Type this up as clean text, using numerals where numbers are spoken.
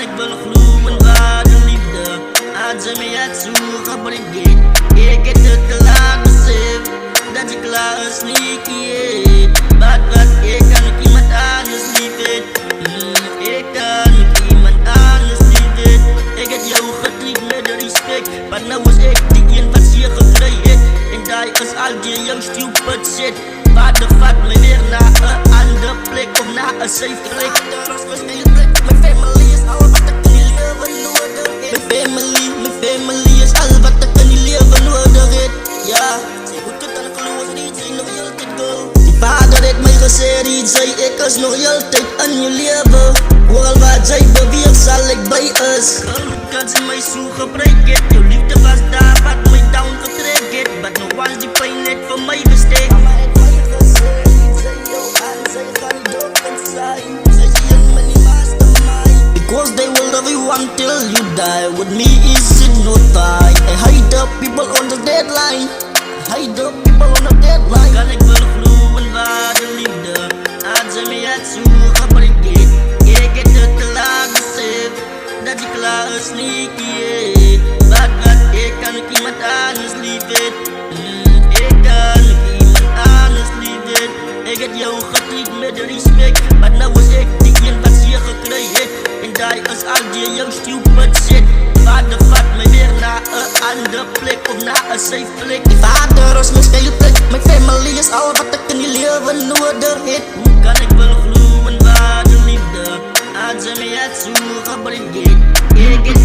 ik wel gloeien waar de liefde aan ze mee het zoeken brengt. Ik heb het te laat besef dat je klaar is niet. Wat ik kan ook iemand anders liefheid. Ik kan ook iemand anders liefheid. Ik heb jou getraind met de respect, maar nou is ik die een wat je gekregen. En daar is al die jouw stupid shit. Vader vat me weer naar een andere plek of naar een safe plek. Mijn family is al wat ik in die leven nodig heb. Mijn family is al wat ik in die leven nodig heb. Ja, ze moet het aan geloven, die zijn nog heel tijd go. Die vader heeft mij gezegd, die zei ik is nog heel tijd in je leven. Hoewel wat zij beweert zal ik bij is. Geluk kan ze mij zo gebruiken. Jouw liefde was daar wat mij down getrekt. Maar nog was die pijn net voor mij besteed. Because they will love you until you die. With me is it not fine. I hide the people on the deadline. Hide the people on the deadline. Kan ik wel gloeien waar de liefde aan ze mee het zoeken brengt. Ik heb het te laat besef dat je klaar is niet. Wat ik kan ook iemand anders liefheid. Ik kan ook iemand anders liefheid. Ik heb jou getraind met de respect, maar nou is ik die een wat je gekregen. En daar is al die jouw stupid shit. Vader vat me weer naar een andere plek of naar een safe plek. Die vader is mijn speelplek. Mijn family is al wat ik in die leven nodig heb. Hoe kan ik wel gloeien waar de liefde aan ze mee het zoeken brengt. Ik heb